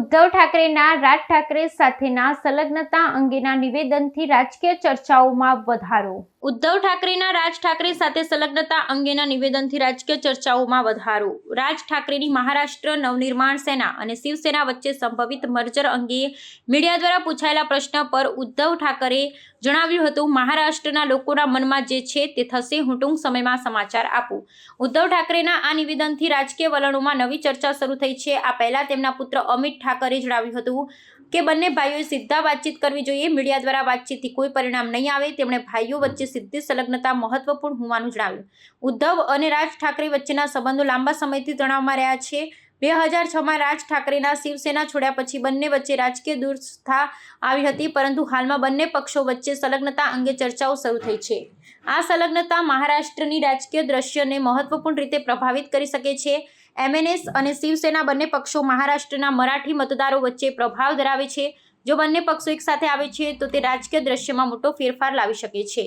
ઉદ્ધવ ઠાકરેના રાજ ઠાકરે સાથેના સંલગ્નતા અંગેના નિવેદનથી રાજકીય ચર્ચાઓમાં વધારો. ઉદ્ધવ ઠાકરેના રાજ ઠાકરે સાથે સંલગ્નતા અંગેના નિવેદનથી રાજકીય ચર્ચાઓમાં વધારો. રાજ ઠાકરેની મહારાષ્ટ્ર નવનિર્માણ સેના અને શિવસેના વચ્ચે સંભવિત મર્જર અંગે મીડિયા દ્વારા પૂછાયેલા પ્રશ્ન પર ઉદ્ધવ ઠાકરે જણાવ્યું હતું, મહારાષ્ટ્રના લોકોના મનમાં જે છે તે થશે, હું ટૂંક સમયમાં સમાચાર આપું. ઉદ્ધવ ઠાકરેના આ નિવેદનથી રાજકીય વલણોમાં નવી ચર્ચા શરૂ થઈ છે. આ પહેલા તેમના પુત્ર અમિત ઠાકરે જણાવ્યું હતું કે બંને ભાઈઓએ સીધા વાતચીત કરવી જોઈએ. મીડિયા દ્વારા વાતચીતથી કોઈ પરિણામ નહીં આવે. તેમણે ભાઈઓ વચ્ચે સીધી સંલગ્નતા મહત્વપૂર્ણ હોવાનું જણાવ્યું. ઉદ્ધવ અને રાજ ઠાકરે વચ્ચેના સંબંધો લાંબા સમયથી તણાવમાં રહ્યા છે. 2006માં રાજ ઠાકરેના શિવસેના છોડ્યા પછી બંને વચ્ચે રાજકીય દૂરસ્થા આવી હતી, પરંતુ હાલમાં બંને પક્ષો વચ્ચે સંલગ્નતા અંગે ચર્ચાઓ શરૂ થઈ છે. આ સંલગ્નતા મહારાષ્ટ્રની રાજકીય દ્રશ્યને મહત્વપૂર્ણ રીતે પ્રભાવિત કરી શકે છે. એમએનએસ અને શિવસેના બંને પક્ષો મહારાષ્ટ્રના મરાઠી મતદારો વચ્ચે પ્રભાવ ધરાવે છે. જો બંને પક્ષો એક સાથે આવે છે તો તે રાજકીય દ્રશ્યમાં મોટો ફેરફાર લાવી શકે છે.